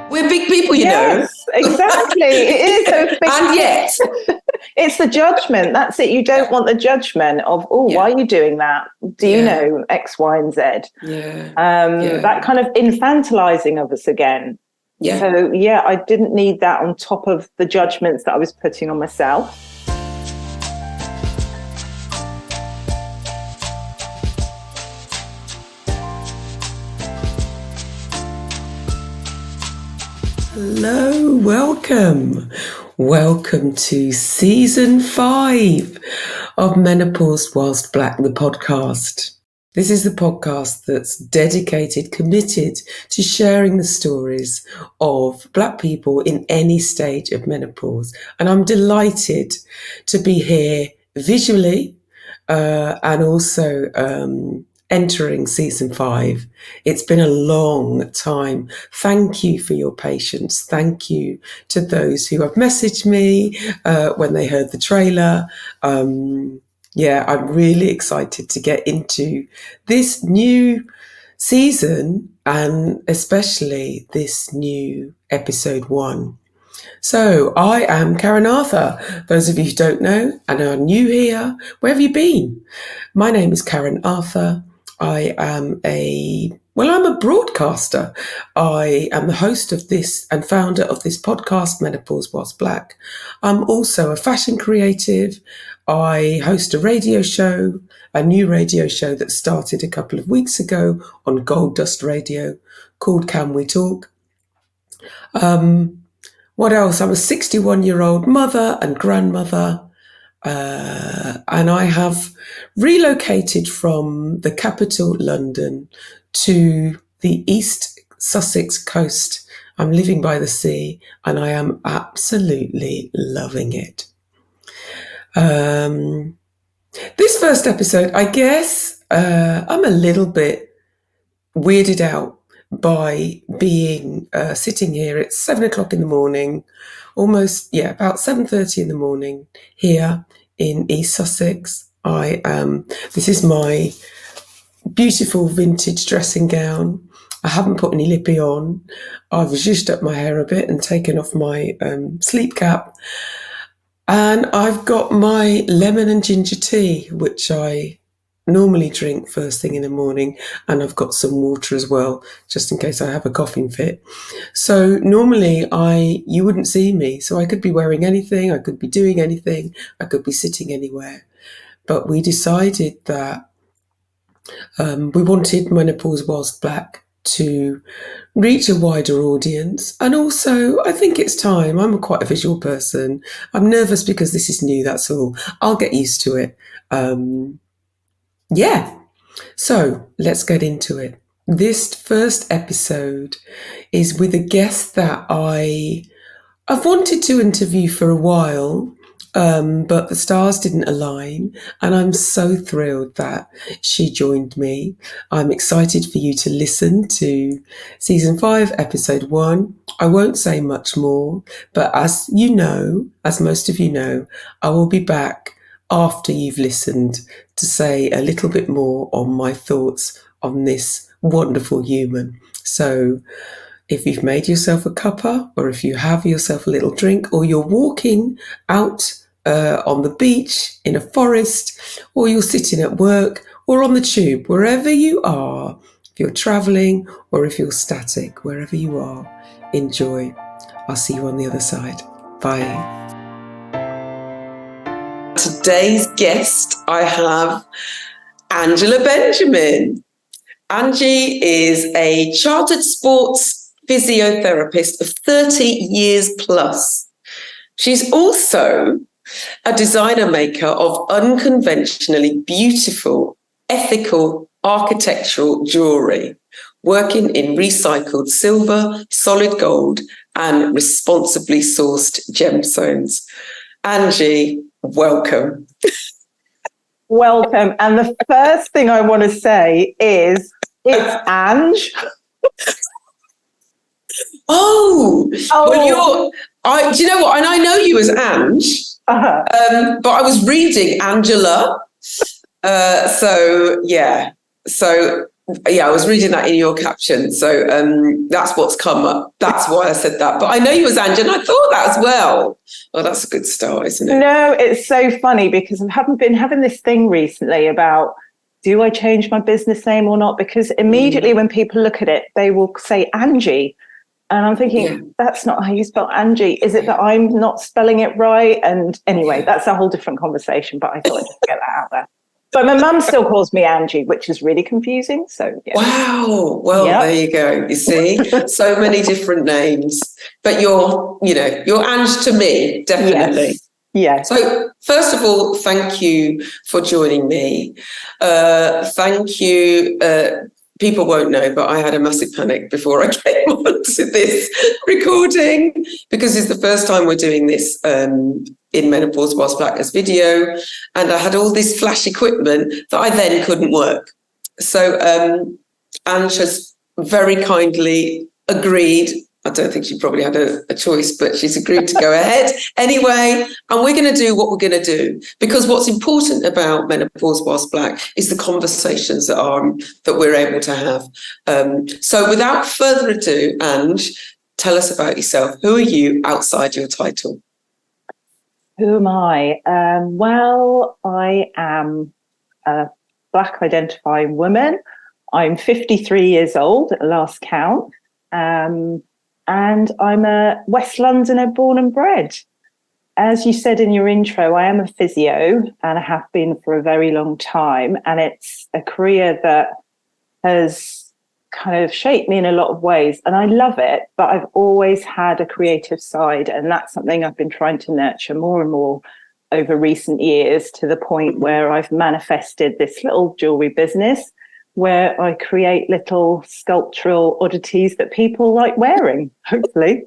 We're big people, you know. Exactly. It is. And yet. It's the judgment. That's it. You don't want the judgment of, why are you doing that? Do you know X, Y, and Z? That kind of infantilizing of us again. Yeah. So, I didn't need that on top of the judgments that I was putting on myself. Hello, welcome to season 5 of Menopause Whilst Black, the podcast. This is the podcast that's dedicated, committed to sharing the stories of Black people in any stage of menopause. And I'm delighted to be here visually and also entering season 5. It's been a long time. Thank you for your patience. Thank you to those who have messaged me when they heard the trailer. I'm really excited to get into this new season and especially this new episode 1. So I am Karen Arthur. Those of you who don't know and are new here, where have you been? My name is Karen Arthur. I am I'm a broadcaster. I am the host of this and founder of this podcast, Menopause Whilst Black. I'm also a fashion creative. I host a radio show, a new radio show that started a couple of weeks ago on Gold Dust Radio called Can We Talk? What else? I'm a 61-year-old mother and grandmother. And I have relocated from the capital, London, to the East Sussex coast. I'm living by the sea and I am absolutely loving it. This first episode, I guess I'm a little bit weirded out by being sitting here at 7 o'clock in the morning, about 7:30 in the morning here in East Sussex. This is my beautiful vintage dressing gown. I haven't put any lippy on. I've zhuzhed up my hair a bit and taken off my sleep cap. And I've got my lemon and ginger tea, which I normally drink first thing in the morning, and I've got some water as well, just in case I have a coughing fit. So normally you wouldn't see me, so I could be wearing anything, I could be doing anything, I could be sitting anywhere. But we decided that we wanted Menopause Whilst Black to reach a wider audience, and also I think it's time. I'm quite a visual person. I'm nervous because this is new, that's all. I'll get used to it. So let's get into it. This first episode is with a guest that I've wanted to interview for a while, but the stars didn't align, and I'm so thrilled that she joined me. I'm excited for you to listen to season 5, episode 1. I won't say much more, but as you know, as most of you know, I will be back after you've listened to say a little bit more on my thoughts on this wonderful human. So if you've made yourself a cuppa, or if you have yourself a little drink, or you're walking out on the beach, in a forest, or you're sitting at work, or on the tube, wherever you are, if you're travelling or if you're static, wherever you are, enjoy. I'll see you on the other side. Bye. Today's guest, I have Angela Benjamin. Angie is a chartered sports physiotherapist of 30 years plus. She's also a designer maker of unconventionally beautiful, ethical architectural jewellery, working in recycled silver, solid gold, and responsibly sourced gemstones. Angie, welcome. Welcome. And the first thing I want to say is it's Ange. Well, do you know what? And I know you as Ange, but I was reading Angela. So Yeah, I was reading that in your caption. So that's what's come up. That's why I said that. But I know you was Ange, and I thought that as well. Oh, that's a good start, isn't it? No, it's so funny because I haven't been having this thing recently about, do I change my business name or not? Because immediately when people look at it, they will say Angie. And I'm thinking, that's not how you spell Angie. Is it that I'm not spelling it right? And anyway, that's a whole different conversation, but I thought I'd just get that out there. But my mum still calls me Angie, which is really confusing. So, yeah. Wow. Well, there you go. You see, so many different names. But you're Ange to me, definitely. Yes. So, first of all, thank you for joining me. Thank you. People won't know, but I had a massive panic before I came on to this recording because it's the first time we're doing this in Menopause Whilst Black as video. And I had all this flash equipment that I then couldn't work. So Ange has very kindly agreed. I don't think she probably had a choice, but she's agreed to go ahead anyway. And we're going to do what we're going to do, because what's important about Menopause Whilst Black is the conversations that we're able to have. So without further ado, Ange, tell us about yourself. Who are you outside your title? Who am I? Well, I am a Black identifying woman. I'm 53 years old at the last count. And I'm a West Londoner born and bred. As you said in your intro, I am a physio and I have been for a very long time. And it's a career that has kind of shaped me in a lot of ways. And I love it, but I've always had a creative side. And that's something I've been trying to nurture more and more over recent years, to the point where I've manifested this little jewellery business where I create little sculptural oddities that people like wearing, hopefully.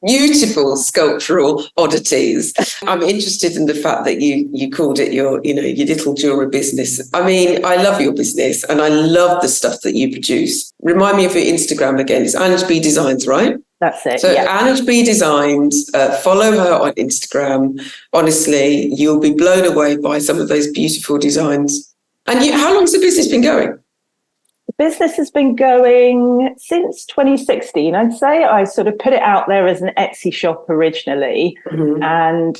Beautiful sculptural oddities. I'm interested in the fact that you called it your little jewellery business. I mean, I love your business and I love the stuff that you produce. Remind me of your Instagram again. It's AngeB Designs, right? That's it. So AngeB Designs, follow her on Instagram. Honestly, you'll be blown away by some of those beautiful designs. And how long's the business been going? The business has been going since 2016. I'd say I sort of put it out there as an Etsy shop originally. Mm-hmm. And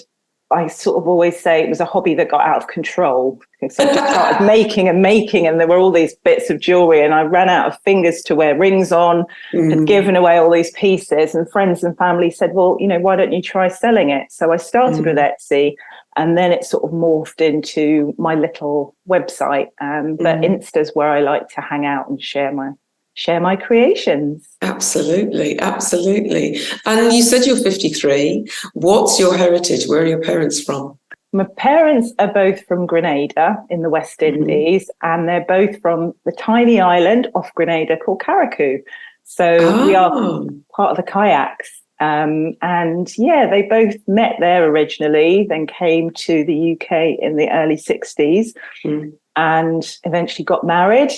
I sort of always say it was a hobby that got out of control. So I just started making, and there were all these bits of jewellery and I ran out of fingers to wear rings on, had given away all these pieces, and friends and family said, well, why don't you try selling it? So I started with Etsy. And then it sort of morphed into my little website. But Insta's where I like to hang out and share my creations. Absolutely, absolutely. And you said you're 53. What's your heritage? Where are your parents from? My parents are both from Grenada in the West Indies, and they're both from the tiny island off Grenada called Carriacou. So we are part of the kayaks. They both met there originally, then came to the UK in the early 60s and eventually got married,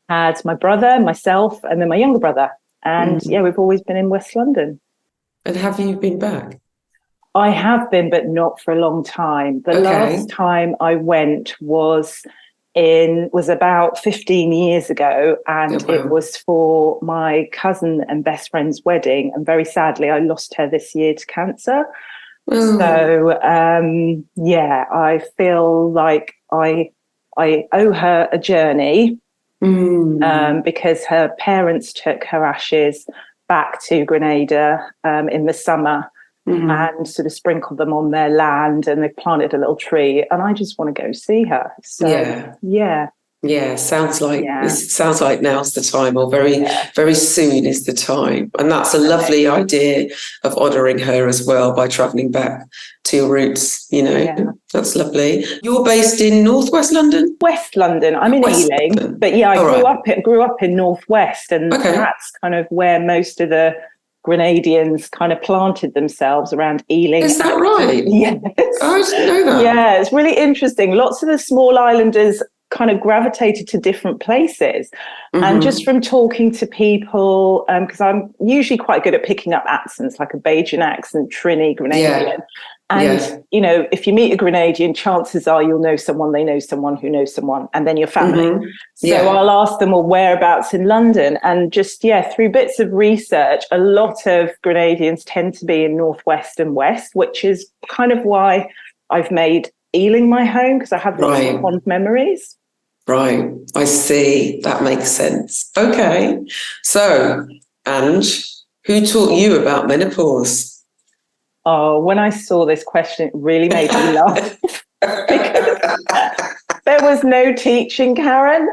had my brother, myself, and then my younger brother. And we've always been in West London. And have you been back? I have been, but not for a long time. The last time I went was about 15 years ago, and it was for my cousin and best friend's wedding, and very sadly I lost her this year to cancer. So I feel like I owe her a journey, because her parents took her ashes back to Grenada in the summer and sort of sprinkled them on their land, and they planted a little tree, and I just want to go see her. So sounds like now's the time, or very soon is the time. And that's a lovely idea of honouring her as well by travelling back to your roots. That's lovely. You're based in Northwest London? West London. I'm in Ealing, London. But I grew up in Northwest, and that's kind of where most of the Grenadians kind of planted themselves, around Ealing. Is that right? Yes. Oh, I didn't know that. Yeah, it's really interesting. Lots of the small islanders kind of gravitated to different places. And just from talking to people, because I'm usually quite good at picking up accents, like a Bajan accent, Trini, Grenadian. And, Yeah. you know, if you meet a Grenadian, chances are you'll know someone, they know someone who knows someone, and then your family. Mm-hmm. So I'll ask them, well, whereabouts in London? And just, through bits of research, a lot of Grenadians tend to be in Northwest and West, which is kind of why I've made Ealing my home, because I have lots of fond memories. Right. I see. That makes sense. Okay. So, Ange, who taught you about menopause? Oh, when I saw this question, it really made me laugh. Because there was no teaching, Karen.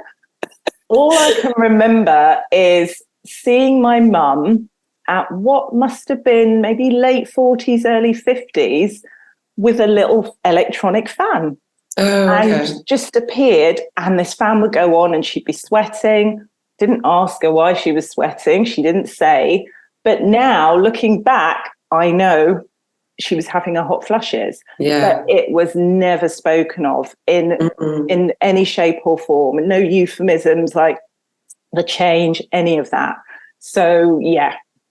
All I can remember is seeing my mum at what must have been maybe late 40s, early 50s with a little electronic fan. And just appeared, and this fan would go on and she'd be sweating. Didn't ask her why she was sweating. She didn't say. But now, looking back, I know she was having her hot flushes. But it was never spoken of in any shape or form. No euphemisms like the change, any of that. So,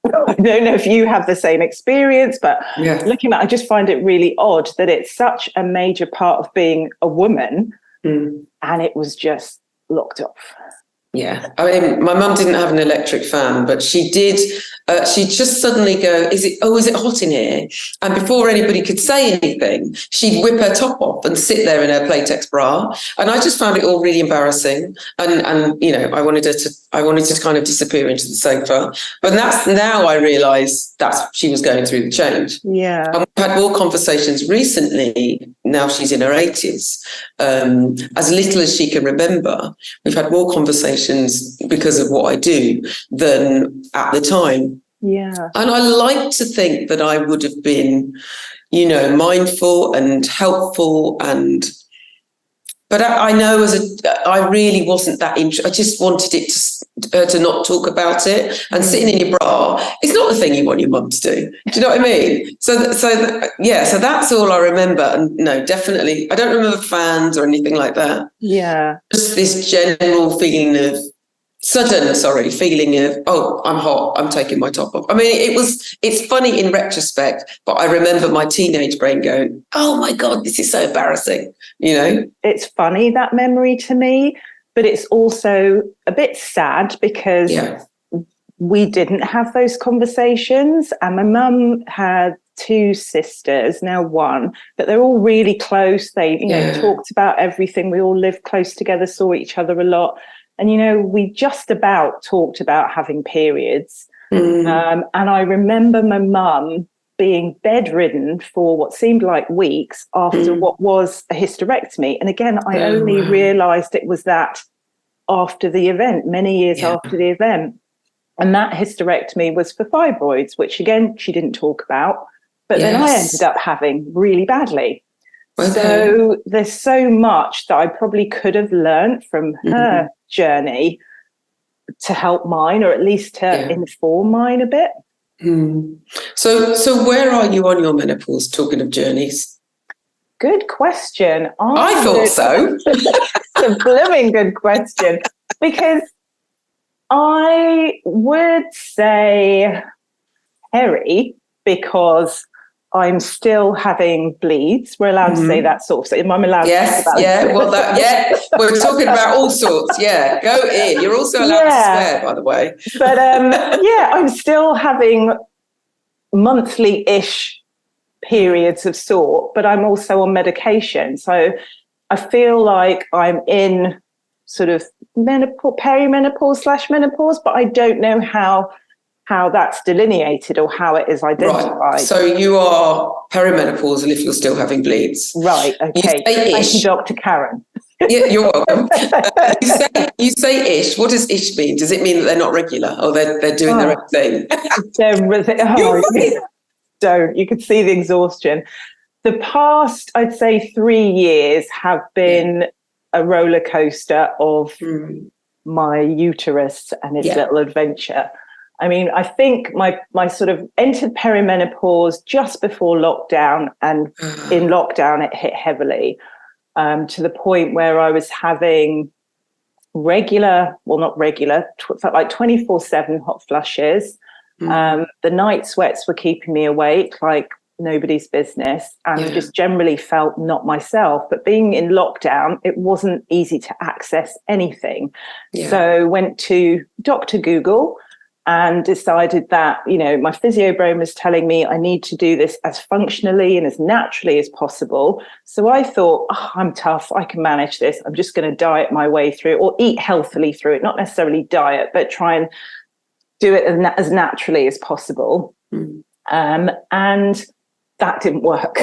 I don't know if you have the same experience, but looking back, I just find it really odd that it's such a major part of being a woman, and it was just locked off. Yeah, I mean, my mum didn't have an electric fan, but she did. She'd just suddenly go, is it hot in here? And before anybody could say anything, she'd whip her top off and sit there in her Playtex bra. And I just found it all really embarrassing. And you know, I wanted to kind of disappear into the sofa. But that's now I realise she was going through the change. Yeah. And we've had more conversations recently. Now she's in her 80s. As little as she can remember, we've had more conversations because of what I do than at the time. Yeah. And I like to think that I would have been, you know, mindful and helpful, but I know I really wasn't that interested. I just wanted it to not talk about it. And sitting in your bra, it's not the thing you want your mum to do. Do you know what I mean? So that's all I remember. And no, definitely, I don't remember fans or anything like that. Yeah. Just this general feeling of oh, I'm hot, I'm taking my top off. I mean, it's funny in retrospect, but I remember my teenage brain going, oh my God, this is so embarrassing, you know? It's funny, that memory to me, but it's also a bit sad because we didn't have those conversations. And my mum had two sisters, now one, but they're all really close. They, talked about everything. We all lived close together, saw each other a lot. And, you know, we just about talked about having periods. And I remember my mum being bedridden for what seemed like weeks after what was a hysterectomy. And again, I only realised it was that after the event, many years after the event. And that hysterectomy was for fibroids, which again, she didn't talk about. But then I ended up having really badly. Okay. So there's so much that I probably could have learned from her journey to help mine, or at least to inform mine a bit. So where are you on your menopause, talking of journeys? Good question. I thought so. It's a blooming good question, because I would say Peri, because I'm still having bleeds. We're allowed to say that sort of thing. I'm allowed to talk about it. We're talking about all sorts. Yeah, go in. You're also allowed to swear, by the way. But I'm still having monthly-ish periods of sort, but I'm also on medication. So I feel like I'm in sort of peri-menopause / menopause, but I don't know how that's delineated or how it is identified. Right. So you are perimenopausal if you're still having bleeds. Right, okay. Thank you, Dr. Karen. Yeah, you're welcome. You say ish. What does ish mean? Does it mean that they're not regular or they're doing their own thing? You could see the exhaustion. The past, I'd say 3 years have been a roller coaster of my uterus and its little adventure. I mean, I think my sort of entered perimenopause just before lockdown, and in lockdown it hit heavily, to the point where I was having felt like 24/7 hot flushes. The night sweats were keeping me awake, like nobody's business, and just generally felt not myself. But being in lockdown, it wasn't easy to access anything. So went to Dr. Google and decided that, you know, my physio brain was telling me I need to do this as functionally and as naturally as possible. So I thought, oh, I'm tough, I can manage this. I'm just going to diet my way through it, or eat healthily through it, not necessarily diet, but try and do it as naturally as possible. And that didn't work.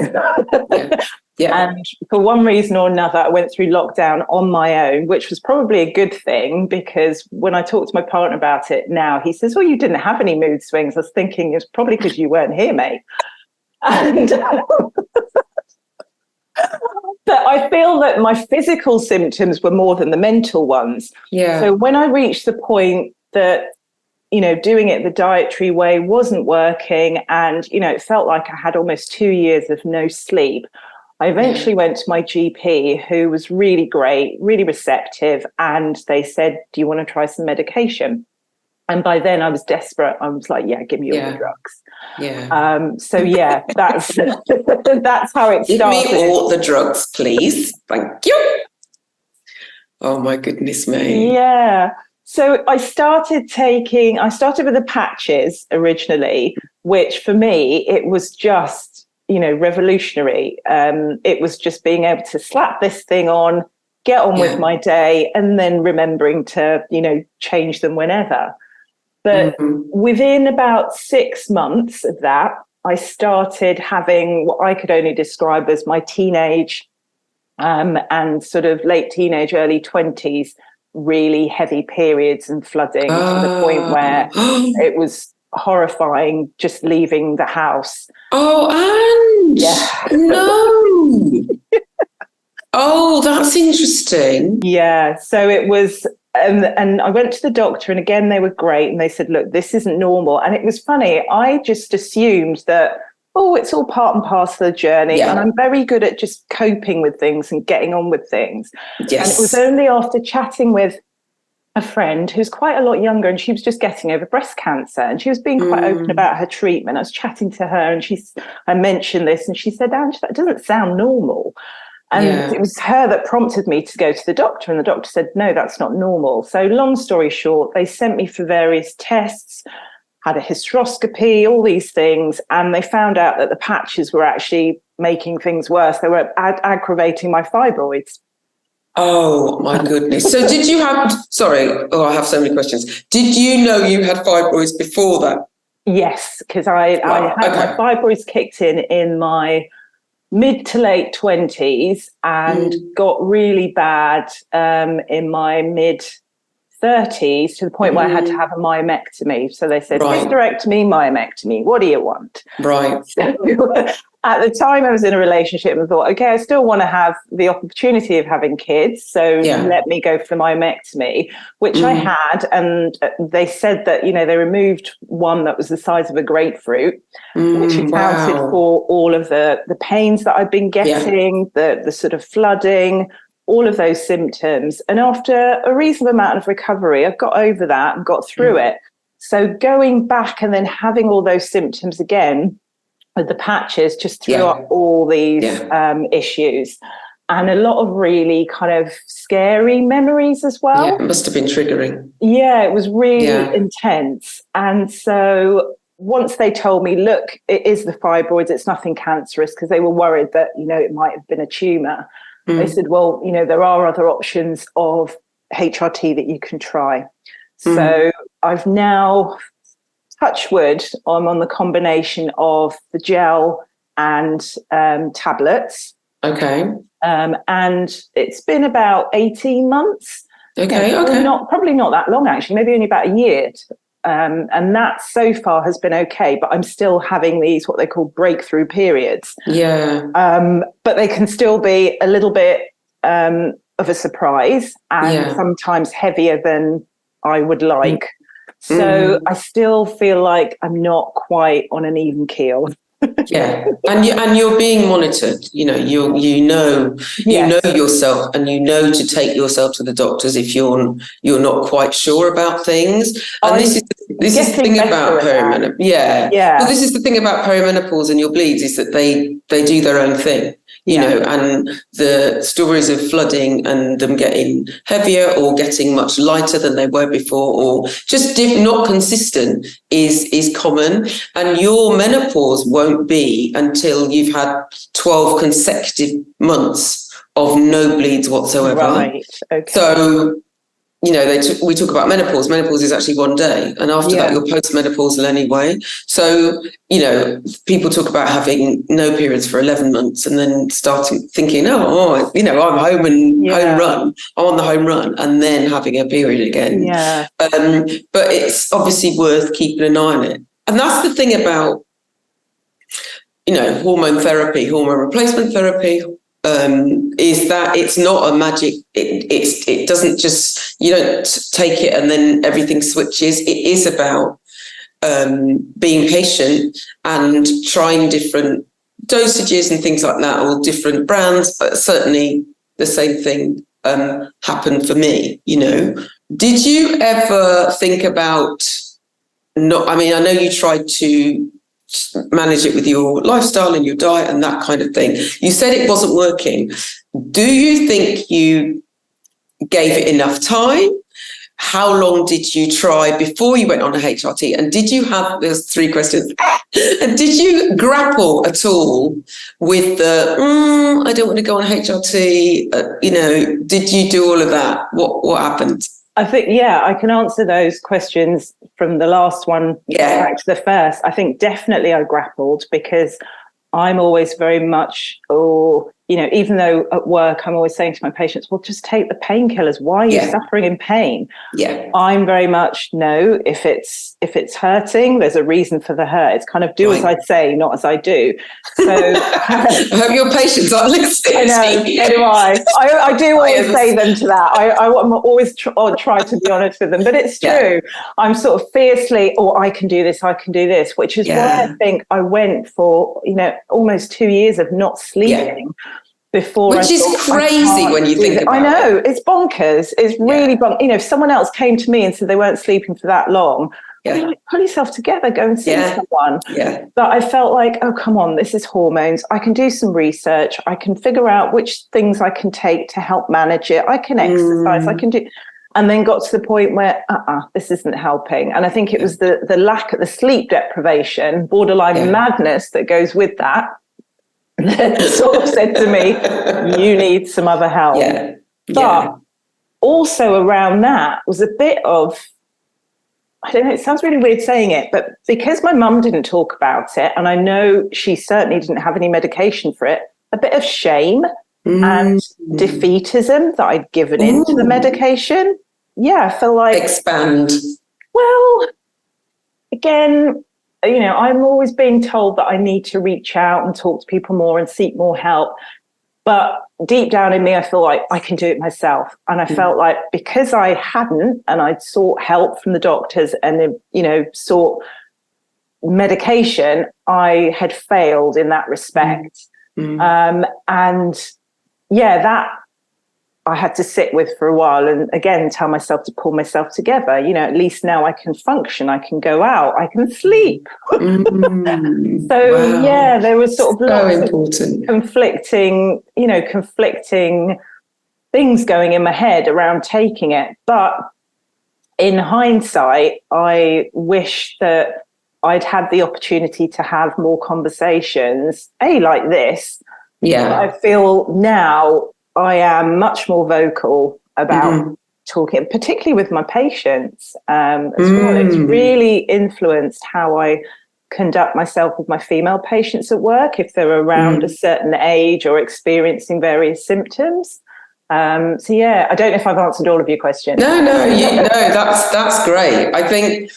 And for one reason or another, I went through lockdown on my own, which was probably a good thing, because when I talked to my partner about it now, he says, well, you didn't have any mood swings. I was thinking it's probably because you weren't here, mate. And but I feel that my physical symptoms were more than the mental ones. So when I reached the point that, you know, doing it the dietary way wasn't working, and, you know, it felt like I had almost 2 years of no sleep, I eventually went to my GP, who was really great, really receptive, and they said, do you want to try some medication? And by then I was desperate. I was like, yeah, give me all the drugs. So yeah, that's that's how it started. Give me all the drugs, please. Thank you. Oh my goodness me. Yeah. So I started with the patches originally, which for me, it was just, you know, revolutionary. It was just being able to slap this thing on, get on with my day, and then remembering to, you know, change them whenever. But within about 6 months of that, I started having what I could only describe as my teenage and sort of late teenage, early 20s, really heavy periods and flooding to the point where it was horrifying just leaving the house. Oh, Ange! No! Oh, that's interesting. Yeah, so it was... And I went to the doctor, and again, they were great. And they said, look, this isn't normal. And it was funny. I just assumed that, oh, it's all part and parcel of the journey. And I'm very good at just coping with things and getting on with things. And it was only after chatting with a friend who's quite a lot younger, and she was just getting over breast cancer, and she was being quite open about her treatment. I was chatting to her, and I mentioned this, and she said, Ange, that doesn't sound normal. And it was her that prompted me to go to the doctor, and the doctor said, no, that's not normal. So long story short, they sent me for various tests, had a hysteroscopy, all these things, and they found out that the patches were actually making things worse. They were aggravating my fibroids. Oh, my goodness. So did you have, I have so many questions. Did you know you had fibroids before that? Yes, because I had my fibroids kicked in my mid to late 20s and got really bad in my mid 30s, to the point where I had to have a myomectomy. So they said, hysterectomy, myomectomy, what do you want? Right. So at the time I was in a relationship and thought, okay, I still want to have the opportunity of having kids. So let me go for the myomectomy, which I had. And they said that, you know, they removed one that was the size of a grapefruit, which accounted for all of the pains that I've been getting, the sort of flooding, all of those symptoms. And after a reasonable amount of recovery, I got over that and got through it. So going back and then having all those symptoms again with the patches just threw up all these issues, and a lot of really kind of scary memories as well. Yeah, it must have been triggering. Yeah, it was really intense. And so once they told me, look, it is the fibroids, it's nothing cancerous, because they were worried that, you know, it might have been a tumour. They said, well, you know, there are other options of HRT that you can try. So I've now, touch wood, I'm on the combination of the gel and tablets. Okay. And it's been about 18 months. Okay, Probably not that long, actually, maybe only about a year. And that so far has been okay, but I'm still having these, what they call breakthrough periods. Yeah. But they can still be a little bit of a surprise, and sometimes heavier than I would like. So I still feel like I'm not quite on an even keel. Yeah, and you're being monitored. You know yourself, and you know to take yourself to the doctors if you're not quite sure about things. And this is the thing about perimenopause. Yeah. Well, this is the thing about perimenopause and your bleeds, is that they do their own thing. You know, and the stories of flooding and them getting heavier or getting much lighter than they were before, or just not consistent, is common. And your menopause won't be until you've had 12 consecutive months of no bleeds whatsoever. Right. Okay. So, you know, we talk about menopause. Menopause is actually one day, and after that, you're postmenopausal anyway. So, you know, people talk about having no periods for 11 months, and then starting thinking, you know, I'm home run. I'm on the home run, and then having a period again. Yeah. But it's obviously worth keeping an eye on it, and that's the thing about, you know, hormone therapy, hormone replacement therapy. Is that it's not a magic, it doesn't just, you don't take it and then everything switches. It is about being patient and trying different dosages and things like that, or different brands. But certainly the same thing happened for me, you know. Did you ever think about I know you tried to manage it with your lifestyle and your diet and that kind of thing. You said it wasn't working. Do you think you gave it enough time? How long did you try before you went on a HRT? And did you have, there's 3 questions, and did you grapple at all with the, I don't want to go on a HRT, you know, did you do all of that? What happened? I think, I can answer those questions from the last one back to the first. I think definitely I grappled, because I'm always very much, you know, even though at work I'm always saying to my patients, well, just take the painkillers. Why are you suffering in pain? Yeah. I'm very much, no, if it's hurting, there's a reason for the hurt. It's kind of do as I say, not as I do. So I hope your patients aren't listening. I know, so do I. I do always say them to that. I'm always try to be honest with them, but it's true. I'm sort of fiercely, I can do this, which is why I think I went for, you know, almost 2 years of not sleeping. Before, which is crazy when you think about it. I know, it's bonkers. It's really bonkers. You know, if someone else came to me and said they weren't sleeping for that long, I'd be like, pull yourself together, go and see someone. Yeah. But I felt like, oh, come on, this is hormones. I can do some research. I can figure out which things I can take to help manage it. I can exercise. I can do. And then got to the point where, this isn't helping. And I think it was the lack of the sleep deprivation, borderline madness that goes with that sort of said to me, you need some other help. But also around that was a bit of, I don't know, it sounds really weird saying it, but because my mum didn't talk about it, and I know she certainly didn't have any medication for it, a bit of shame and defeatism that I'd given into the medication. I feel like... Expand. Well, again... You know, I'm always being told that I need to reach out and talk to people more and seek more help. But deep down in me, I feel like I can do it myself. And I felt like because I hadn't, and I'd sought help from the doctors and, you know, sought medication, I had failed in that respect. And that I had to sit with for a while, and again tell myself to pull myself together. You know, at least now I can function, I can go out, I can sleep. There was sort of lots of conflicting things going in my head around taking it. But in hindsight, I wish that I'd had the opportunity to have more conversations, like this. I feel now I am much more vocal about talking, particularly with my patients as well. It's really influenced how I conduct myself with my female patients at work, if they're around a certain age or experiencing various symptoms. I don't know if I've answered all of your questions. No, that's great. I think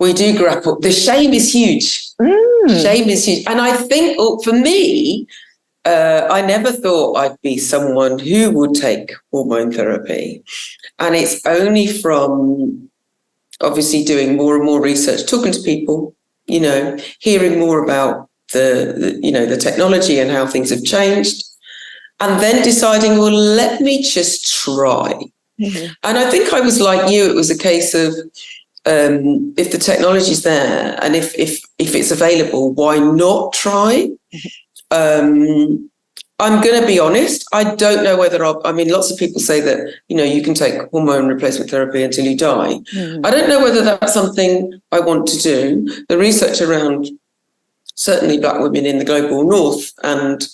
we do grapple. The shame is huge. Shame is huge. And I think for me, I never thought I'd be someone who would take hormone therapy. And it's only from obviously doing more and more research, talking to people, you know, hearing more about the technology and how things have changed, and then deciding, well, let me just try. Mm-hmm. And I think I was like you. It was a case of if the technology's there and if it's available, why not try? I'm going to be honest. I don't know whether lots of people say that, you can take hormone replacement therapy until you die. I don't know whether that's something I want to do. The research around certainly Black women in the global north and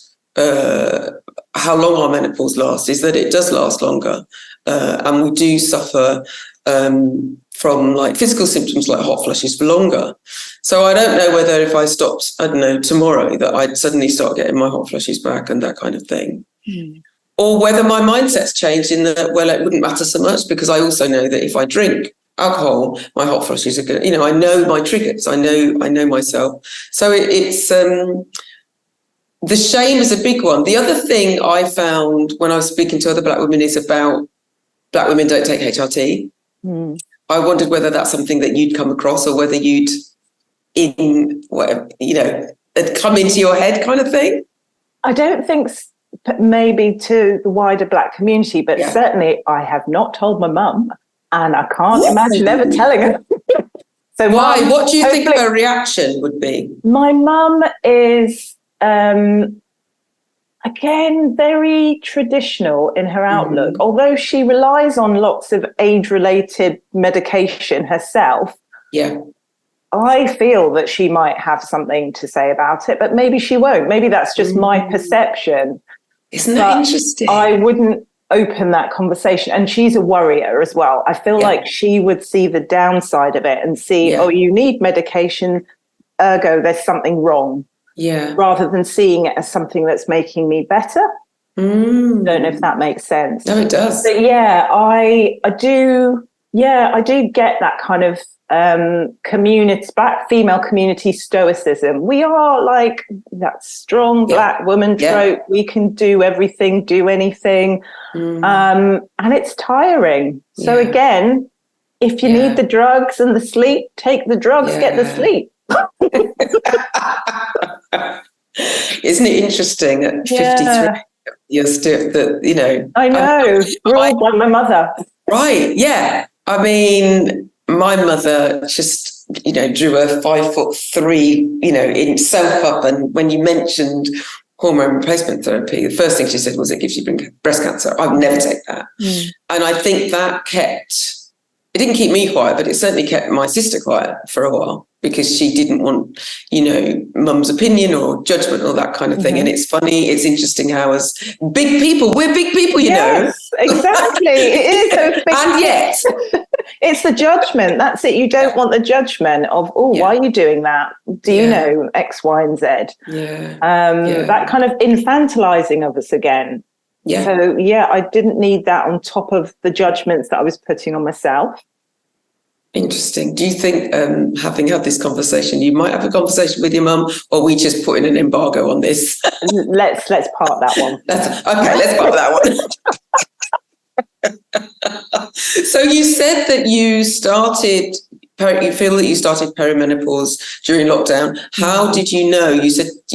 how long our menopause lasts is that it does last longer. And we do suffer from like physical symptoms like hot flushes for longer. So I don't know whether if I stopped, tomorrow, that I'd suddenly start getting my hot flushes back and that kind of thing. Or whether my mindset's changed in that, well, it wouldn't matter so much because I also know that if I drink alcohol, my hot flushes are going to, I know my triggers, I know myself. So it's the shame is a big one. The other thing I found when I was speaking to other Black women is about Black women don't take HRT. I wondered whether that's something that you'd come across or whether you'd it'd come into your head kind of thing. I don't think maybe to the wider Black community, but certainly I have not told my mum, and I can't imagine ever telling her. So why? What do you think her reaction would be? My mum is, again, very traditional in her outlook. Although she relies on lots of age-related medication herself, I feel that she might have something to say about it, but maybe she won't. Maybe that's just my perception. Isn't that interesting? I wouldn't open that conversation. And she's a worrier as well. I feel like she would see the downside of it and see, you need medication, ergo there's something wrong. Rather than seeing it as something that's making me better. Don't know if that makes sense. No, it does. But I do get that kind of female community stoicism. We are like that strong Black woman trope. We can do everything, do anything. And it's tiring. So again, if you need the drugs and the sleep, take the drugs, get the sleep. Isn't it interesting at 53 you're still that I know we're all like my mother, right? I mean, my mother just drew a 5'3" in self up, and when you mentioned hormone replacement therapy, the first thing she said was it gives you breast cancer. I would never take that. And I think that it didn't keep me quiet, but it certainly kept my sister quiet for a while because she didn't want, mum's opinion or judgment or that kind of thing. And it's funny, it's interesting how as big people, we're big people, Yes, exactly. It is those big and yet. It's the judgment. That's it. You don't want the judgment of, why are you doing that? Do you know X, Y, and Z? That kind of infantilizing of us again. So, I didn't need that on top of the judgments that I was putting on myself. Interesting. Do you think, having had this conversation, you might have a conversation with your mum, or we just put in an embargo on this? Let's park that one. Let's park that one. So you said that you feel that you started perimenopause during lockdown. How did you know? You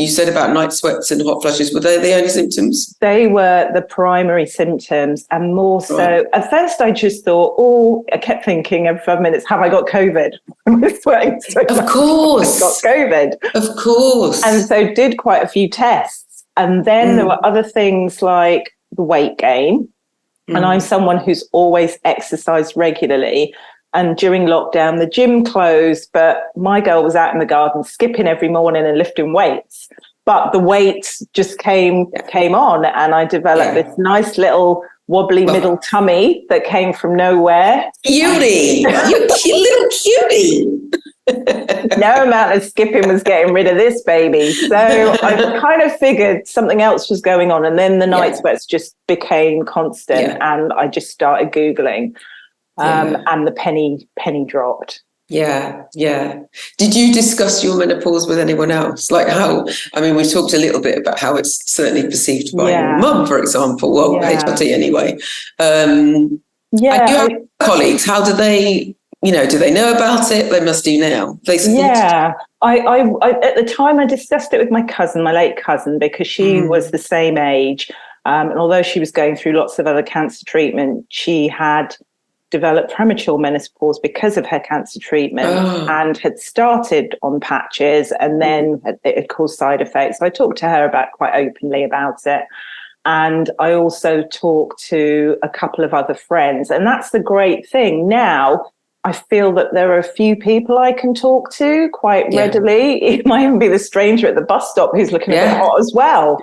said about night sweats and hot flushes. Were they the only symptoms? They were the primary symptoms, and more so. Right. At first, I just thought, I kept thinking every 5 minutes, have I got COVID? I'm sweating so much. Of course. I've got COVID. Of course. And so did quite a few tests. And then there were other things like the weight gain. And I'm someone who's always exercised regularly. And during lockdown, the gym closed, but my girl was out in the garden skipping every morning and lifting weights. But the weights just came on, and I developed this nice little wobbly middle tummy that came from nowhere. Cutie! You cute little cutie! No amount of skipping was getting rid of this baby. So I kind of figured something else was going on. And then the night sweats just became constant, and I just started Googling. And the penny dropped. Yeah. Did you discuss your menopause with anyone else? Like we talked a little bit about how it's certainly perceived by your mum, for example. Well, HRT anyway. And you have colleagues. How do they, do they know about it? They must do now. They support it. At the time, I discussed it with my cousin, my late cousin, because she was the same age. And although she was going through lots of other cancer treatment, she had developed premature menopause because of her cancer treatment and had started on patches, and then it had caused side effects. So I talked to her quite openly about it. And I also talked to a couple of other friends. And that's the great thing. Now, I feel that there are a few people I can talk to quite readily. It might even be the stranger at the bus stop who's looking a bit hot as well.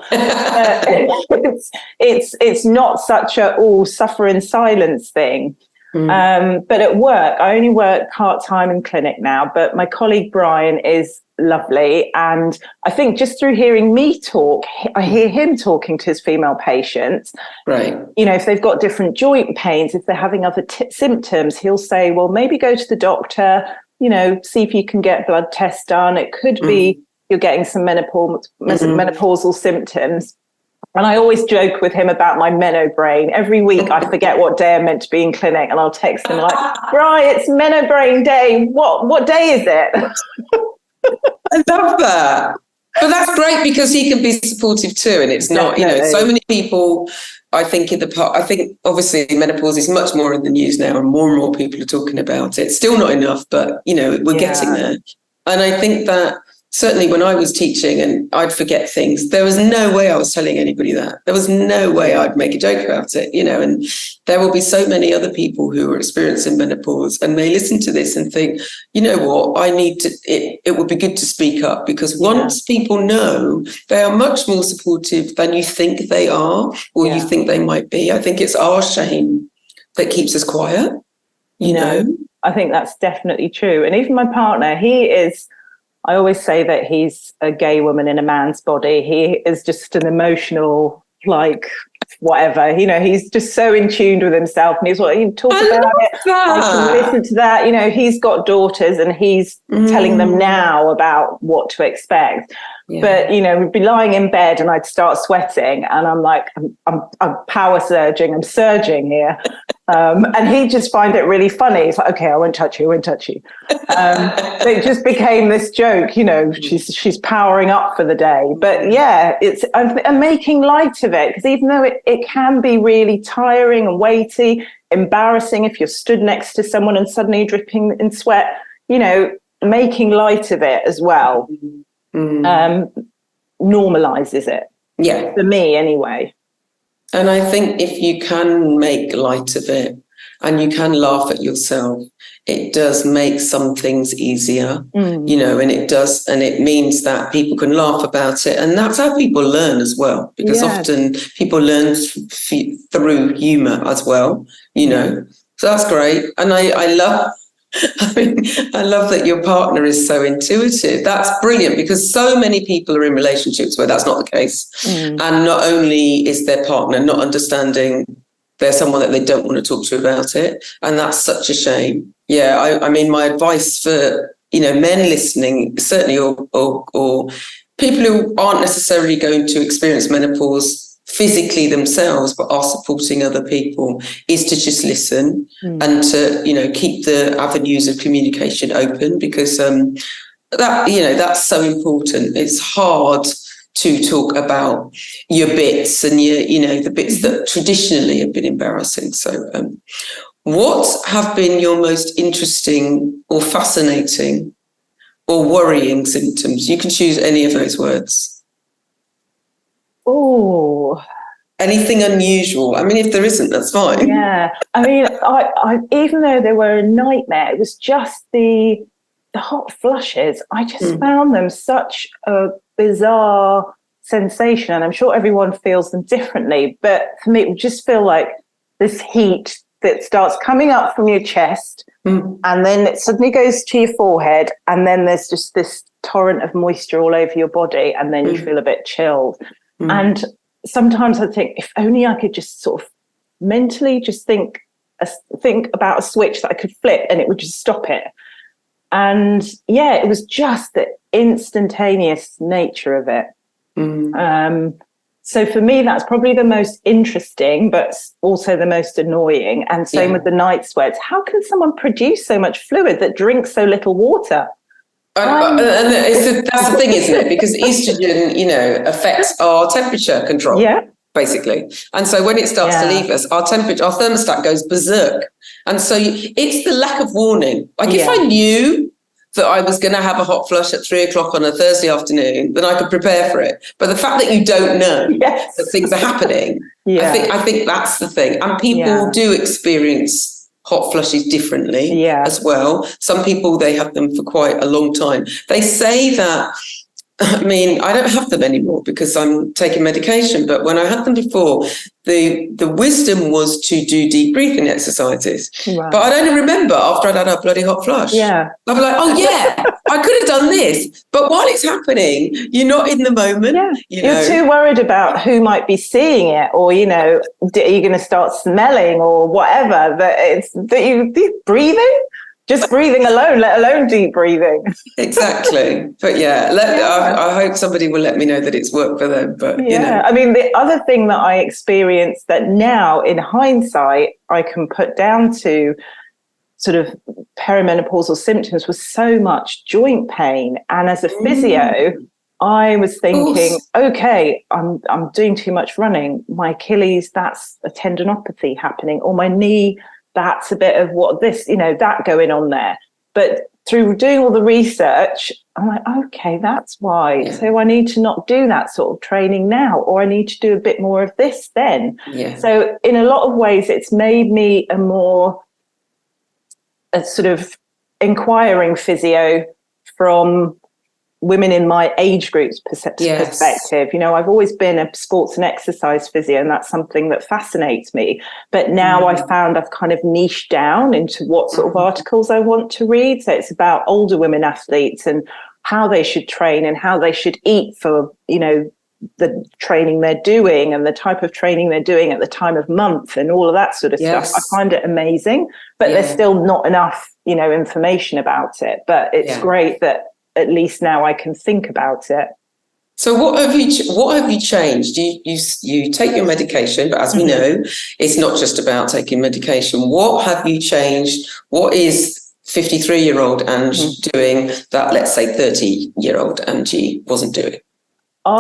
It's not such a suffer in silence thing. But at work, I only work part-time in clinic now, but my colleague Brian is lovely. And I think just through hearing me talk, I hear him talking to his female patients. Right. You know, if they've got different joint pains, if they're having other symptoms, he'll say, well, maybe go to the doctor, you know, see if you can get blood tests done. It could be you're getting some menopausal symptoms. And I always joke with him about my meno brain. Every week I forget what day I'm meant to be in clinic, and I'll text him like, right, it's meno brain day. What day is it? I love that. But that's great because he can be supportive too. And it's not, you know, so many people, I think obviously menopause is much more in the news now, and more people are talking about it. Still not enough, but, you know, we're getting there. And I think that certainly when I was teaching and I'd forget things, there was no way I was telling anybody that. There was no way I'd make a joke about it, you know, and there will be so many other people who are experiencing menopause and may listen to this and think, you know what, it would be good to speak up, because once people know, they are much more supportive than you think they are or you think they might be. I think it's our shame that keeps us quiet, you know. I think that's definitely true. And even my partner, I always say that he's a gay woman in a man's body. He is just an emotional, like, whatever, you know, he's just so in tune with himself, and he's what he talks about it. I can listen to that. You know, he's got daughters and he's telling them now about what to expect. But, you know, we'd be lying in bed and I'd start sweating and I'm like, I'm power surging, I'm surging here. And he'd just find it really funny. It's like, okay, I won't touch you. So it just became this joke, you know, she's powering up for the day. But I'm making light of it, because even though it can be really tiring and weighty, embarrassing if you're stood next to someone and suddenly dripping in sweat, you know, making light of it as well normalizes it. Yeah. For me anyway. And I think if you can make light of it and you can laugh at yourself, it does make some things easier, you know, and it means that people can laugh about it. And that's how people learn as well, because often people learn through humor as well, you know. So that's great. And I love that your partner is so intuitive. That's brilliant, because so many people are in relationships where that's not the case. And not only is their partner not understanding, there's someone that they don't want to talk to about it. And that's such a shame. Yeah, I mean, my advice for, you know, men listening, certainly, or people who aren't necessarily going to experience menopause physically themselves but are supporting other people, is to just listen and to, you know, keep the avenues of communication open, because that, you know, that's so important. It's hard to talk about your bits and your, you know, the bits that traditionally have been embarrassing. So what have been your most interesting or fascinating or worrying symptoms? You can choose any of those words. Oh, anything unusual? I mean, if there isn't, that's fine. Yeah, I mean, I even though they were a nightmare, it was just the hot flushes. I just found them such a bizarre sensation, and I'm sure everyone feels them differently. But for me, it would just feel like this heat that starts coming up from your chest, and then it suddenly goes to your forehead, and then there's just this torrent of moisture all over your body, and then you feel a bit chilled. And sometimes I think, if only I could just sort of mentally just think about a switch that I could flip and it would just stop it. And yeah, it was just the instantaneous nature of it. So for me, that's probably the most interesting, but also the most annoying. And same with the night sweats. How can someone produce so much fluid that drinks so little water? That's the thing, isn't it? Because estrogen, affects our temperature control, basically. And so when it starts to leave us, our thermostat goes berserk. And so it's the lack of warning. Like if I knew that I was going to have a hot flush at 3:00 on a Thursday afternoon, then I could prepare for it. But the fact that you don't know that things are happening, I think that's the thing. And people do experience hot flushes differently as well. Some people, they have them for quite a long time. They say that, I mean, I don't have them anymore because I'm taking medication, but when I had them before, the wisdom was to do deep breathing exercises. Right. But I'd only remember after I'd had a bloody hot flush. Yeah. I'd be like, oh yeah, I could have done this. But while it's happening, you're not in the moment. Yeah. You're too worried about who might be seeing it, or, are you going to start smelling or whatever, that you breathing. Just breathing alone, let alone deep breathing. Exactly. But I hope somebody will let me know that it's worked for them. But I mean, the other thing that I experienced that now in hindsight I can put down to sort of perimenopausal symptoms was so much joint pain. And as a physio, I was thinking, okay, I'm doing too much running. My Achilles, that's a tendinopathy happening, or my knee, that's a bit of that going on there. But through doing all the research, I'm like, okay, that's why. Yeah. So I need to not do that sort of training now, or I need to do a bit more of this then. Yeah. So in a lot of ways, it's made me a sort of inquiring physio from women in my age group's perspective. I've always been a sports and exercise physio, and that's something that fascinates me. But now I've found I've kind of niched down into what sort of articles I want to read. So it's about older women athletes and how they should train and how they should eat for, the training they're doing and the type of training they're doing at the time of month and all of that sort of stuff. I find it amazing, but there's still not enough, information about it. But it's great that at least now I can think about it. So what have you changed? You take your medication, but as we know, it's not just about taking medication. What have you changed? What is 53-year-old Ange doing that, let's say, 30-year-old Ange wasn't doing?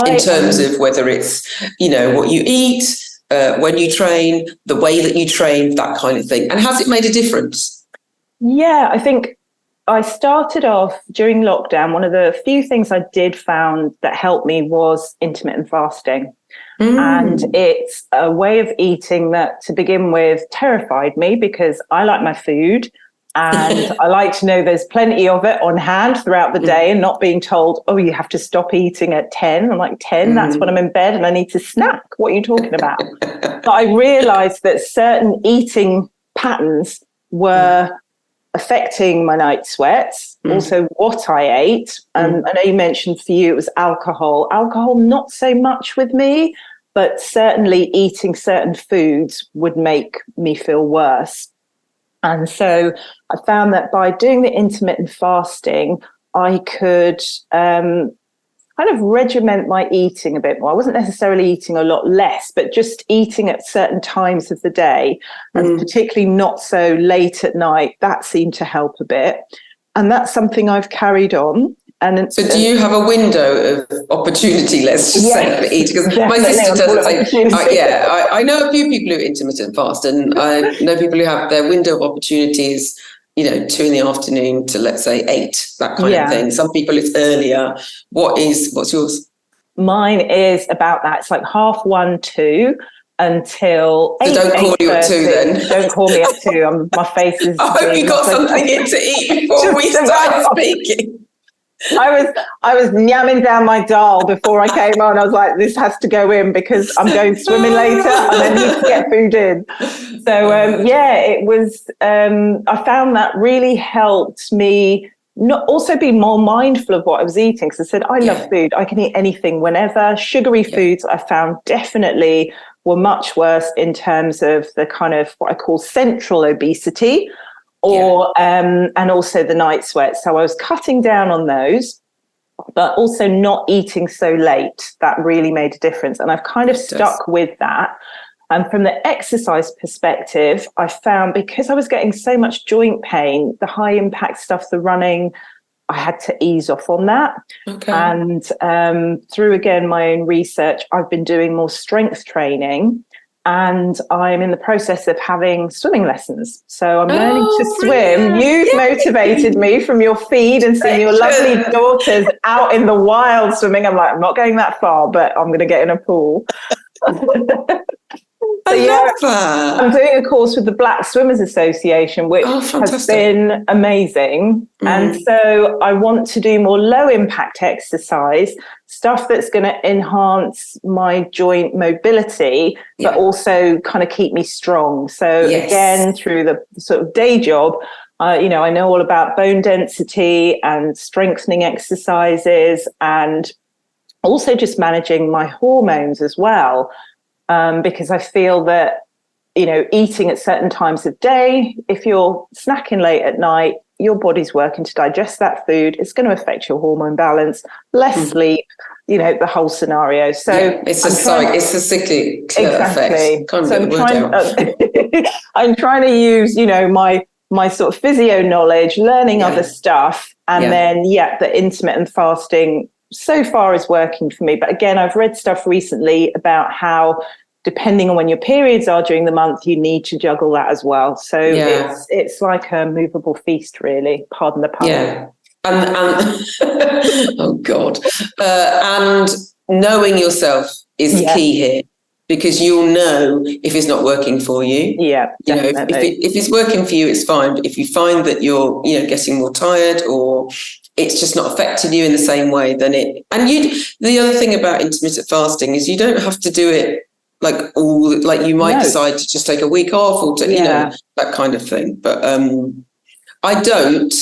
In terms of whether it's, what you eat, when you train, the way that you train, that kind of thing. And has it made a difference? Yeah, I think I started off during lockdown. One of the few things I did found that helped me was intermittent fasting. And it's a way of eating that, to begin with, terrified me because I like my food and I like to know there's plenty of it on hand throughout the day and not being told, oh, you have to stop eating at 10. I'm like, 10? That's when I'm in bed and I need to snack. What are you talking about? But I realized that certain eating patterns were affecting my night sweats, also what I ate. I know you mentioned for you it was alcohol. Alcohol, not so much with me, but certainly eating certain foods would make me feel worse. And so I found that by doing the intermittent fasting, I could kind of regiment my eating a bit more. I wasn't necessarily eating a lot less, but just eating at certain times of the day, and particularly not so late at night. That seemed to help a bit. And that's something I've carried on. And so do you have a window of opportunity, let's just say, for eating? Because my sister does say, I know a few people who intermittent fast, and I know people who have their window of opportunities, 2 p.m. to, let's say, 8, that kind of thing. Some people it's earlier. What's yours? Mine is about that. It's like 1:30, 2 until 8. So don't call you at 2 then. Don't call me at 2. My face is... I hope you got something in to eat before we start speaking. I was yamming down my dal before I came on. I was like, this has to go in because I'm going swimming later and I need to get food in. So, it was, I found that really helped me not also be more mindful of what I was eating. Because I said, I love food. I can eat anything whenever. Sugary foods I found definitely were much worse in terms of the kind of what I call central obesity. And also the night sweat. So I was cutting down on those, but also not eating so late. That really made a difference. And I've kind of stuck with that. And from the exercise perspective, I found because I was getting so much joint pain, the high impact stuff, the running, I had to ease off on that. Okay. And through, again, my own research, I've been doing more strength training. And I'm in the process of having swimming lessons. So I'm learning to swim. Brilliant. You've motivated me from your feed and seeing your lovely daughters out in the wild swimming. I'm like, I'm not going that far, but I'm going to get in a pool. I love that. I'm doing a course with the Black Swimmers Association, which has been amazing. And so I want to do more low impact exercise, stuff that's going to enhance my joint mobility, but also kind of keep me strong. So again, through the sort of day job, I know all about bone density and strengthening exercises, and also just managing my hormones as well. Because I feel that, eating at certain times of day, if you're snacking late at night, your body's working to digest that food. It's going to affect your hormone balance, less sleep, the whole scenario. So it's a cyclic effect. So I'm trying to use, my sort of physio knowledge, learning other stuff, and then the intermittent fasting so far is working for me. But again, I've read stuff recently about how, depending on when your periods are during the month, you need to juggle that as well. So it's like a movable feast, really. Pardon the pun. Yeah. And oh God. And knowing yourself is key here, because you'll know if it's not working for you. Yeah, definitely. If it's working for you, it's fine. But if you find that you're, getting more tired, or it's just not affecting you in the same way, then the other thing about intermittent fasting is you don't have to do it you might decide to just take a week off, or that kind of thing. But I don't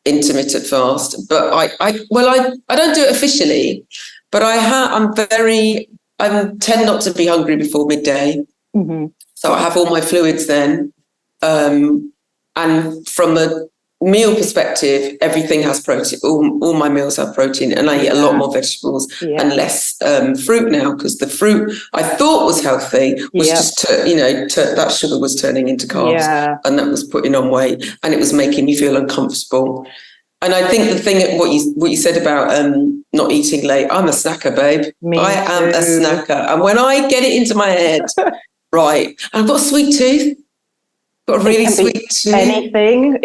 intermittent fast, but I don't do it officially, but I tend not to be hungry before midday. So I have all my fluids then, and from a meal perspective, everything has protein. All my meals have protein, and I eat a lot more vegetables and less fruit now, because the fruit I thought was healthy was just that sugar was turning into carbs, and that was putting on weight, and it was making me feel uncomfortable. And I think the thing, what you said about not eating late, I'm a snacker, babe. I am a snacker, and when I get it into my head, right, and I've got a sweet tooth. Got a really sweet tooth. Anything.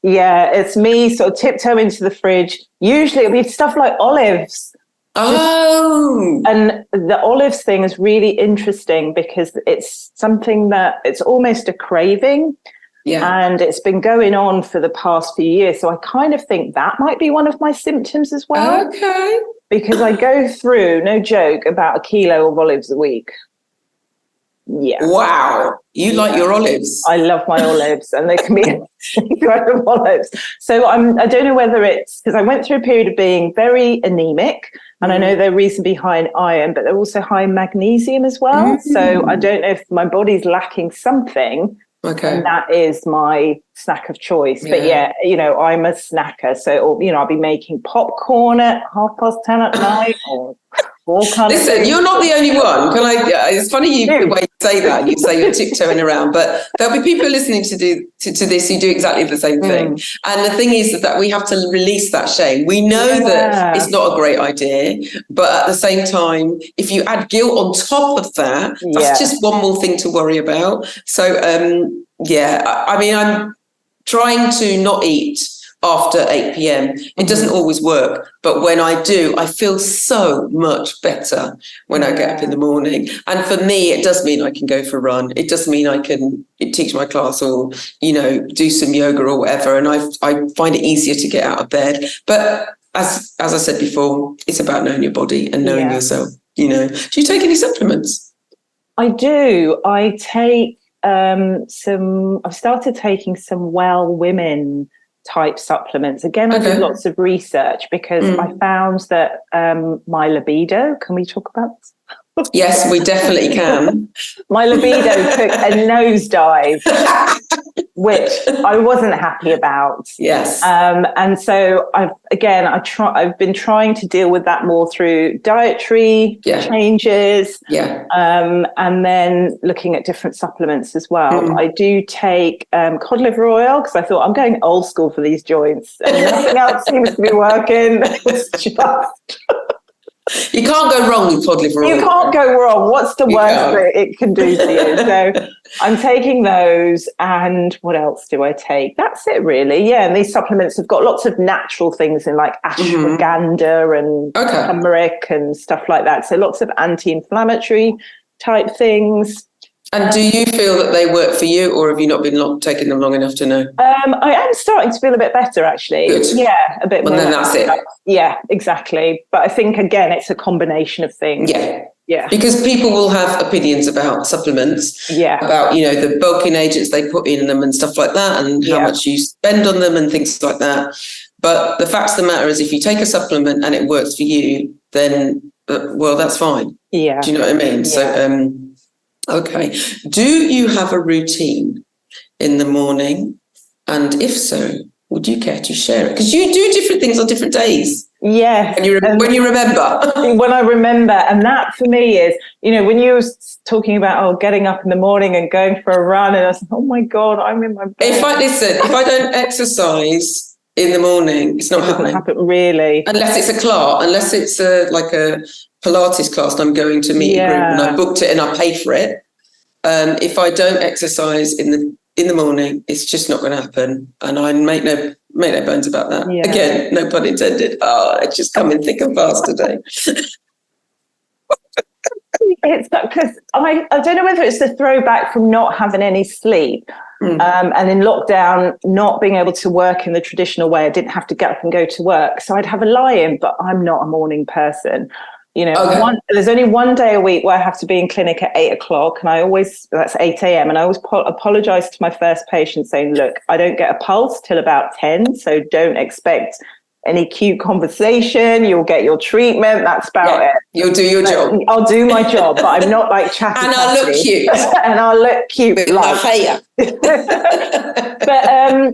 It's me sort of tiptoe into the fridge. Usually it'll be stuff like olives. And the olives thing is really interesting, because it's something that it's almost a craving. Yeah. And it's been going on for the past few years. So I kind of think that might be one of my symptoms as well. Okay. Because I go through, no joke, about 1 kilo of olives a week. Yeah. Wow. You like your olives. I love my olives, and they can be incredible olives. So I don't know whether it's because I went through a period of being very anemic, and I know they're reasonably high in iron, but they're also high in magnesium as well. So I don't know if my body's lacking something. Okay. And that is my snack of choice. But I'm a snacker. So, I'll be making popcorn at 10:30 at night, or all kinds of things. You're not the only one. It's funny the way you say that. You say you're tiptoeing around, but there'll be people listening to this who do exactly the same thing. And the thing is that we have to release that shame. We know that it's not a great idea, but at the same time, if you add guilt on top of that, that's just one more thing to worry about. So, I'm trying to not eat after 8 p.m. It doesn't always work, but when I do, I feel so much better when I get up in the morning. And for me, it does mean I can go for a run. It does mean I can teach my class, or do some yoga or whatever. And I find it easier to get out of bed. But as I said before, it's about knowing your body and knowing yourself. Do you take any supplements? I do. I take I've started taking some Well Women type supplements. Again, I did lots of research, because I found that my libido, can we talk about this? Yes, we definitely can. My libido took a nosedive, which I wasn't happy about. Yes. And so I've been trying to deal with that more through dietary changes. Yeah. And then looking at different supplements as well. I do take cod liver oil because I thought I'm going old school for these joints. And nothing else seems to be working. It's just... You can't go wrong with cod liver oil. You can't go wrong. What's the worst that it can do to you? So I'm taking those. And what else do I take? That's it, really. Yeah. And these supplements have got lots of natural things in, like ashwagandha and turmeric and stuff like that. So lots of anti-inflammatory type things. And do you feel that they work for you, or have you not been taking them long enough to know? I am starting to feel a bit better, actually. Good. Yeah, a bit more. And then that's it. Yeah, exactly. But I think, again, it's a combination of things. Yeah. Because people will have opinions about supplements, about, the bulking agents they put in them and stuff like that, and how much you spend on them and things like that. But the fact of the matter is, if you take a supplement and it works for you, then, well, that's fine. Yeah. Do you know what I mean? Yeah. So, okay. Do you have a routine in the morning? And if so, would you care to share it? Because you do different things on different days. Yeah. When you remember. When I remember. And that for me is, when you were talking about, getting up in the morning and going for a run, and I was like, oh my God, I'm in my bed. If I don't exercise in the morning, it's not happening. It doesn't happen, really. Unless it's a class, unless it's like a Pilates class and I'm going to meet a group and I booked it and I paid for it. If I don't exercise in the morning, it's just not going to happen. And I make no bones about that. Yeah. Again, no pun intended. It's just coming thick and fast today. It's because I don't know whether it's the throwback from not having any sleep. And in lockdown, not being able to work in the traditional way. I didn't have to get up and go to work. So I'd have a lie-in, but I'm not a morning person. There's only one day a week where I have to be in clinic at 8:00, and that's 8 a.m. And I always apologize to my first patient saying, look, I don't get a pulse till about 10. So don't expect any cute conversation. You'll get your treatment. That's about it. You'll do your job. I'll do my job, but I'm not like chatty. And I'll look cute. And I'll look cute. With my hair. But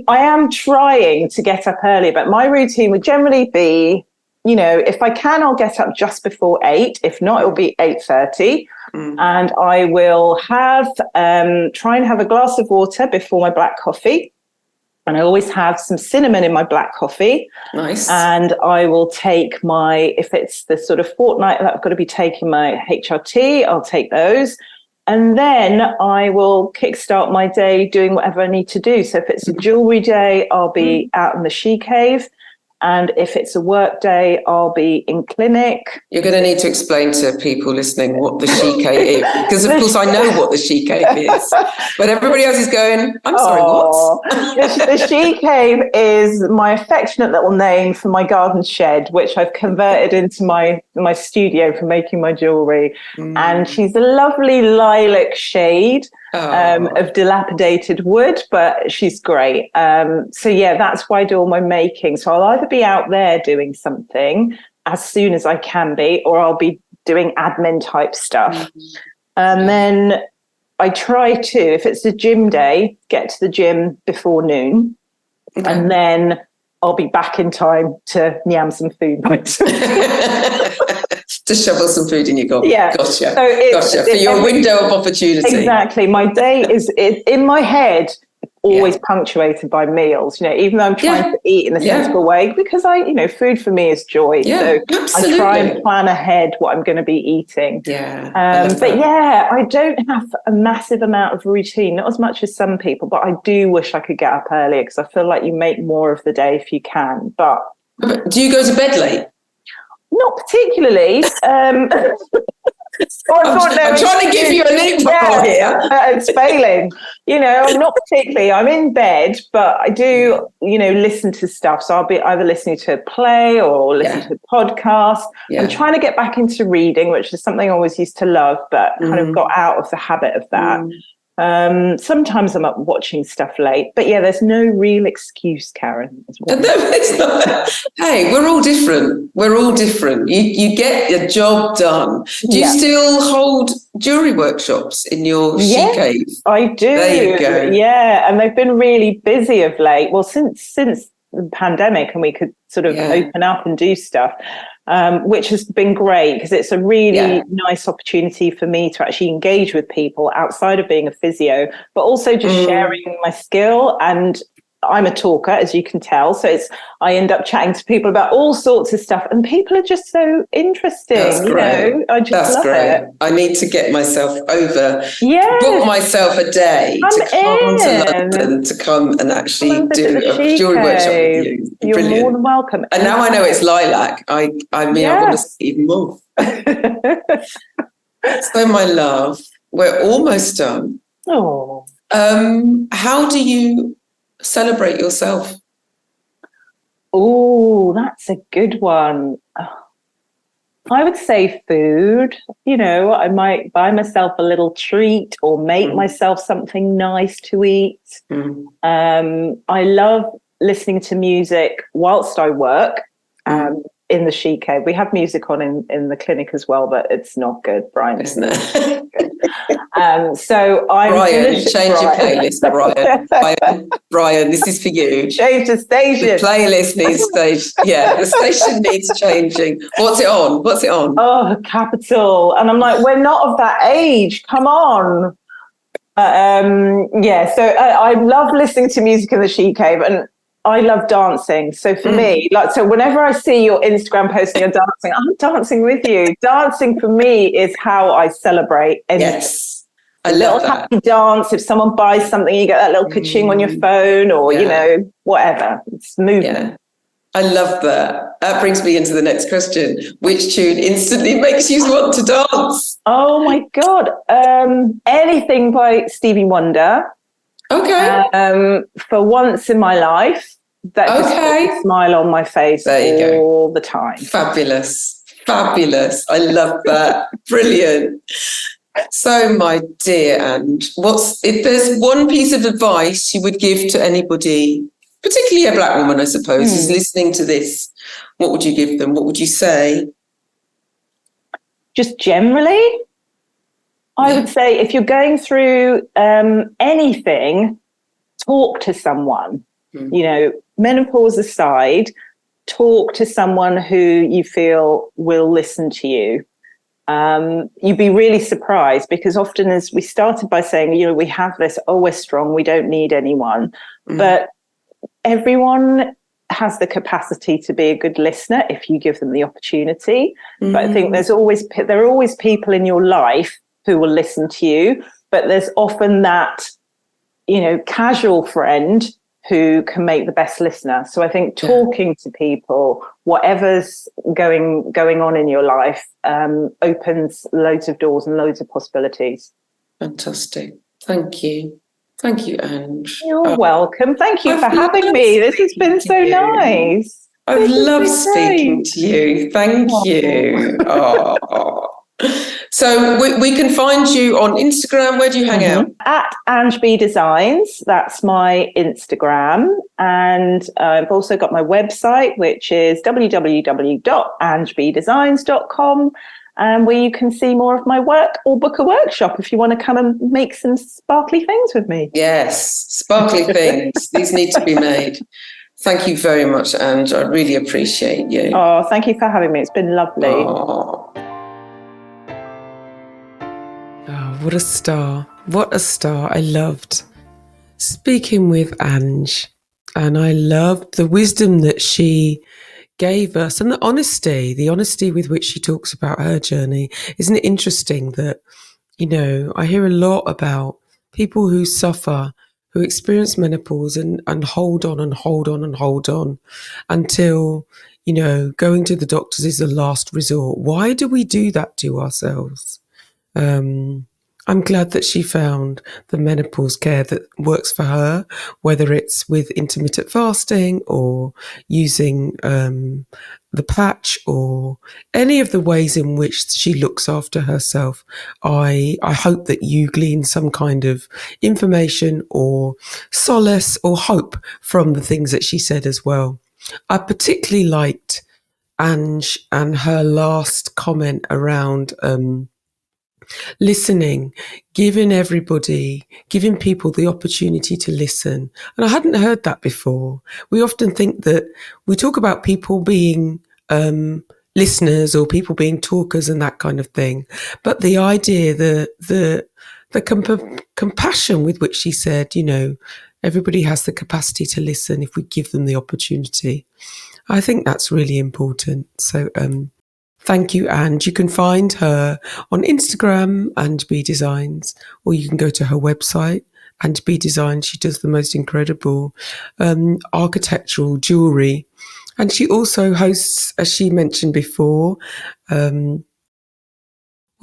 I am trying to get up early, but my routine would generally be, if I can, I'll get up just before 8. If not, it'll be 8:30. And I will try and have a glass of water before my black coffee. And I always have some cinnamon in my black coffee. Nice. And I will take if it's the sort of fortnight that I've got to be taking my HRT, I'll take those. And then I will kickstart my day doing whatever I need to do. So if it's a jewellery day, I'll be out in the she cave. And if it's a work day, I'll be in clinic. You're going to need to explain to people listening what the she cave is. Because, of course, I know what the she cave is. But everybody else is going, I'm sorry, what? The she cave is my affectionate little name for my garden shed, which I've converted into my studio for making my jewellery. And she's a lovely lilac shade. Of dilapidated wood, but she's great. So that's why I do all my making. So I'll either be out there doing something as soon as I can be, or I'll be doing admin type stuff. And then I try to, if it's a gym day, get to the gym before noon. And then I'll be back in time to nyam some food. To shovel some food in your gob. Yeah. Gotcha. So for your window of opportunity. Exactly. My day is in my head always punctuated by meals, even though I'm trying to eat in a sensible way, because food for me is joy. So absolutely. I try and plan ahead what I'm going to be eating. I don't have a massive amount of routine, not as much as some people, but I do wish I could get up earlier because I feel like you make more of the day if you can. But do you go to bed late? Not particularly. I'm trying to give you a loophole here. It's failing. Not particularly. I'm in bed, but I do, listen to stuff. So I'll be either listening to a play or listen to a podcast. I'm trying to get back into reading, which is something I always used to love, but kind of got out of the habit of that. Sometimes I'm up watching stuff late, but yeah, there's no real excuse, Karen. No, it's not. Hey, we're all different. We're all different. You get your job done. Do you still hold jewellery workshops in your she cave? I do. There you go. Yeah, and they've been really busy of late. Well, since the pandemic, and we could sort of open up and do stuff. Which has been great because it's a really nice opportunity for me to actually engage with people outside of being a physio, but also just sharing my skill. And I'm a talker, as you can tell. So I end up chatting to people about all sorts of stuff, and people are just so interesting. That's great. I just love it. I need to get myself over. Yeah. Book myself a day to come to London to come and actually do a jewellery workshop with you. You're Brilliant. more than welcome. And now I know it's lilac. I mean, I want to see even more. So, my love, we're almost done. Oh. How do you celebrate yourself? Oh, that's a good one. I would say food. I might buy myself a little treat or make myself something nice to eat. I love listening to music whilst I work in the she cave. We have music on in the clinic as well, but it's not good, Brian. Isn't it? So I'm Brian, change your playlist, Brian, this is for you. Change the station. The playlist needs the station needs changing. What's it on? Oh, Capital. And I'm like, we're not of that age. Come on. So I love listening to music in the she cave, and I love dancing. So for me, whenever I see your Instagram post and you're dancing, I'm dancing with you. Dancing for me is how I celebrate. Yes. I love that. Happy dance. If someone buys something, you get that little ka-ching on your phone or, whatever. It's movement. Yeah. I love that. That brings me into the next question. Which tune instantly makes you want to dance? Oh, my God. Anything by Stevie Wonder. Okay. For once in my life, that just puts a smile on my face all the time. Fabulous. I love that. Brilliant. So, my dear Ange, if there's one piece of advice you would give to anybody, particularly a Black woman, I suppose, who's listening to this, what would you give them? What would you say? Just generally, I would say if you're going through anything, talk to someone. Menopause aside, talk to someone who you feel will listen to you. You'd be really surprised because often as we started by saying, we have this, we're strong, we don't need anyone. But everyone has the capacity to be a good listener if you give them the opportunity. But I think there are always people in your life who will listen to you, but there's often that, casual friend who can make the best listener. So I think talking to people, whatever's going on in your life, opens loads of doors and loads of possibilities. Fantastic. Thank you. Thank you, Ange. You're welcome. Thank you for having me. This has been so nice. I've loved speaking to you. Thank you. Oh. So we can find you on Instagram. Where do you hang out? At AngeB Designs. That's my Instagram. And I've also got my website, which is www.angebdesigns.com, where you can see more of my work or book a workshop if you want to come and make some sparkly things with me. Yes, sparkly things. These need to be made. Thank you very much, Ange. I really appreciate you. Oh, thank you for having me. It's been lovely. Oh, what a star. What a star. I loved speaking with Ange, and I loved the wisdom that she gave us and the honesty with which she talks about her journey. Isn't it interesting that, I hear a lot about people who suffer, who experience menopause and hold on and hold on and hold on until, going to the doctors is the last resort. Why do we do that to ourselves? I'm glad that she found the menopause care that works for her, whether it's with intermittent fasting or using the patch or any of the ways in which she looks after herself. I hope that you glean some kind of information or solace or hope from the things that she said as well. I particularly liked Ange and her last comment around listening, giving people the opportunity to listen. And I hadn't heard that before. We often think that we talk about people being listeners or people being talkers and that kind of thing. But the idea, the compassion with which she said, everybody has the capacity to listen if we give them the opportunity. I think that's really important. So, thank you, Ange. You can find her on Instagram, AngeB Designs, or you can go to her website, AngeB Designs. She does the most incredible architectural jewellery. And she also hosts, as she mentioned before, what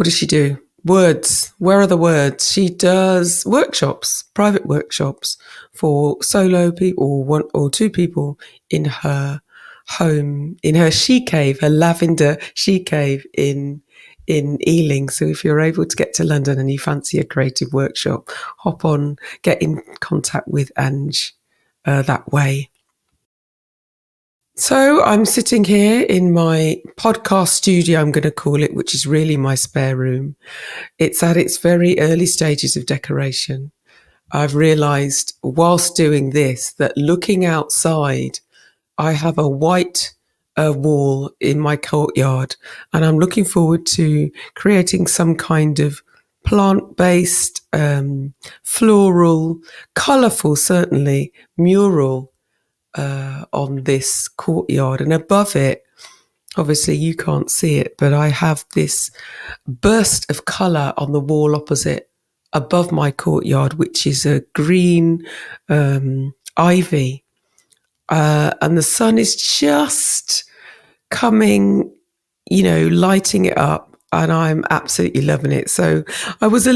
does she do? Words. Where are the words? She does workshops, private workshops for solo people or one or two people in her home, in her she cave, her lavender she cave in Ealing. So if you're able to get to London and you fancy a creative workshop, hop on, get in contact with Ange that way. So I'm sitting here in my podcast studio, I'm going to call it, which is really my spare room. It's at its very early stages of decoration. I've realised whilst doing this that looking outside, I have a white wall in my courtyard, and I'm looking forward to creating some kind of plant-based, floral, colourful, certainly, mural on this courtyard. And above it, obviously you can't see it, but I have this burst of colour on the wall opposite above my courtyard, which is a green ivy. And the sun is just coming, lighting it up. And I'm absolutely loving it. So I was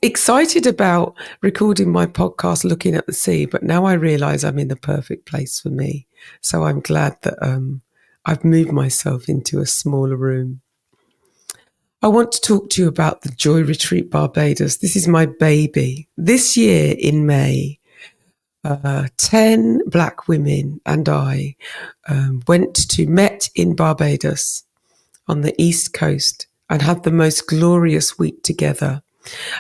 excited about recording my podcast looking at the sea, but now I realise I'm in the perfect place for me. So I'm glad that I've moved myself into a smaller room. I want to talk to you about the Joy Retreat Barbados. This is my baby. This year in May, 10 black women and I met in Barbados on the East Coast and had the most glorious week together.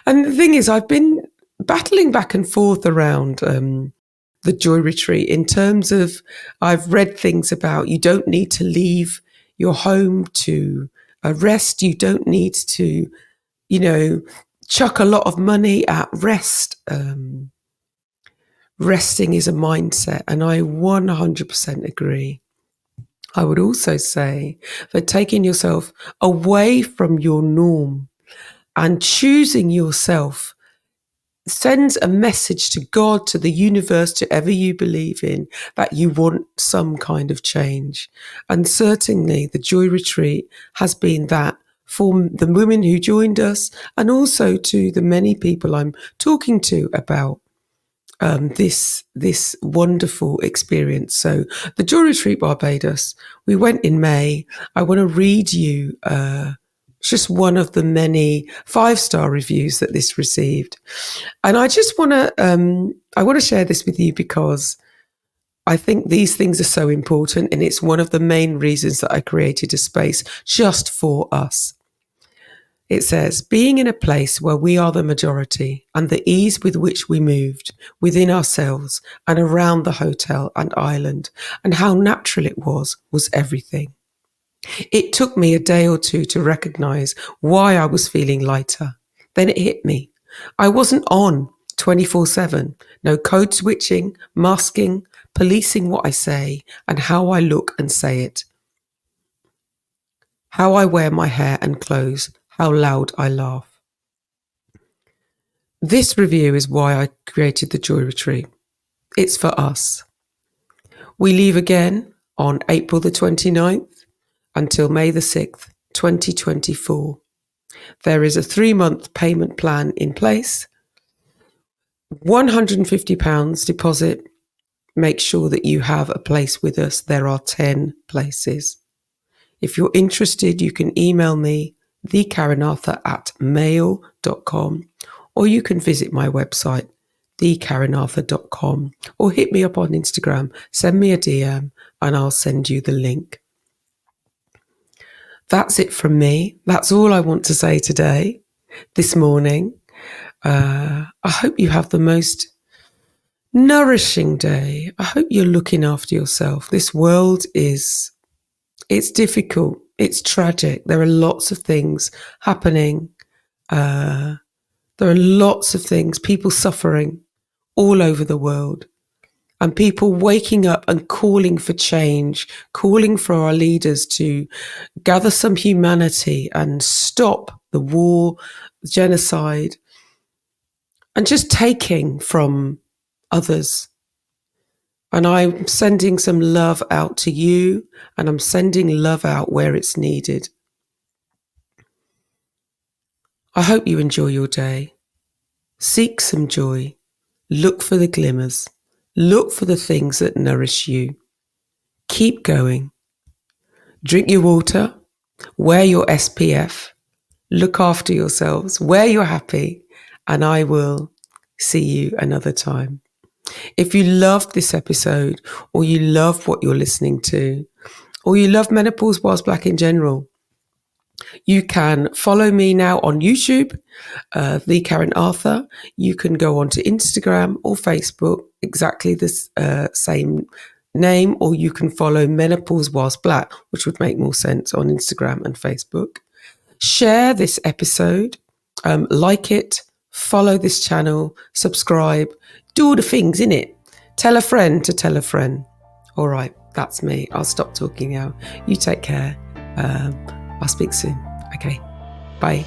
And the thing is, I've been battling back and forth around the Joy Retreat in terms of I've read things about you don't need to leave your home to rest. You don't need to, chuck a lot of money at rest. Resting is a mindset, and I 100% agree. I would also say that taking yourself away from your norm and choosing yourself sends a message to God, to the universe, to whatever you believe in, that you want some kind of change. And certainly the Joy Retreat has been that for the women who joined us, and also to the many people I'm talking to about this wonderful experience. So the Joy Retreat Barbados, we went in May. I want to read you just one of the many 5-star reviews that this received. And I just want to share this with you because I think these things are so important, and it's one of the main reasons that I created a space just for us. It says, being in a place where we are the majority and the ease with which we moved within ourselves and around the hotel and island and how natural it was everything. It took me a day or two to recognize why I was feeling lighter. Then it hit me. I wasn't on 24/7, no code switching, masking, policing what I say and how I look and say it, how I wear my hair and clothes, how loud I laugh. This review is why I created the Joy Retreat. It's for us. We leave again on April the 29th until May the 6th, 2024. There is a 3-month payment plan in place. £150 deposit. Make sure that you have a place with us. There are 10 places. If you're interested, you can email me, thekarenarthur@mail.com, or you can visit my website, thekarenarthur.com, or hit me up on Instagram, send me a DM, and I'll send you the link. That's it from me. That's all I want to say today, this morning. I hope you have the most nourishing day. I hope you're looking after yourself. This world it's difficult. It's tragic. There are lots of things happening. There are lots of things, people suffering all over the world, and people waking up and calling for change, calling for our leaders to gather some humanity and stop the war, genocide, and just taking from others. And I'm sending some love out to you, and I'm sending love out where it's needed. I hope you enjoy your day. Seek some joy. Look for the glimmers. Look for the things that nourish you. Keep going. Drink your water. Wear your SPF. Look after yourselves. Where you're happy. And I will see you another time. If you loved this episode, or you love what you're listening to, or you love Menopause Whilst Black in general, you can follow me now on YouTube, The Karen Arthur. You can go onto Instagram or Facebook, exactly the same name, or you can follow Menopause Whilst Black, which would make more sense, on Instagram and Facebook. Share this episode, like it, follow this channel, subscribe, do all the things, innit? Tell a friend to tell a friend. All right, that's me. I'll stop talking now. You take care. I'll speak soon. Okay, bye.